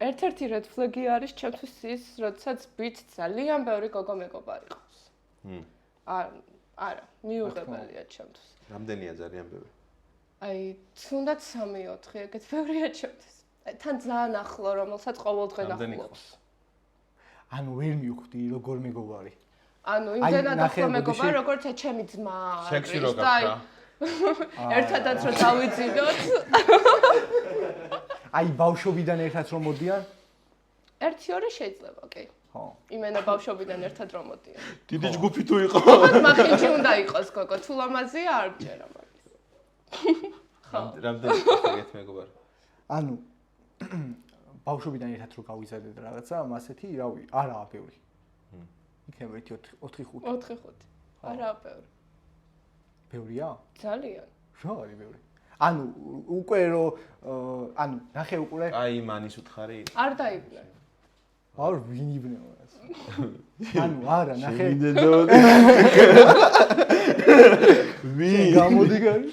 ერთ-ერთი red flag-ი არის ჩემთვის ის, როდესაც ბიჭს ძალიან ბევრი გოგო მეგობარი ყავს. არა, მიუღებელია ჩემთვის. რამდენია ძალიან ბევრი? აი, თუნდაც 3-4 ეგეთ ბევრია ჩემთვის. თან ძალიან ახლო, რომელსაც ყოველდღე ნახულობს. ანუ ვერ მივხვდი როგორ მეგობარი. ანუ იმდენად ახლო მეგობარი, როგორც ჩემი ძმა. სექსი რო გაქვს რა. ერთადაც რო დავიძინოთ. აი, ბავშვობიდან ერთად რომ მოდიან? 1-2 შეიძლება, კი. ხო. იმენა ბავშვობიდან ერთად რომ მოდიან. დიდი ჯგუფი თუ იყო. მაგ უნდა იყოს გოგო, თუ ლამაზია არ მჯერა მაგის. რამდენი ეგეთ მეგობარი? ანუ ბავშვობიდან ერთად რო გავიზარდეთ რაღაცა, ასეთი, რავი, არაა ბევრი. იქნება 4-5. 4-5. არაა ბევრი. ბევრია? ძალიან. რა არის ბევრი? ანუ უკვე რო ანუ ნახე უკვე აი მანის უთხარი? არ დაიბნე. არ ვინ იბნევა ეს? ანუ არა, ნახე. ვინ? გამოდი გარი?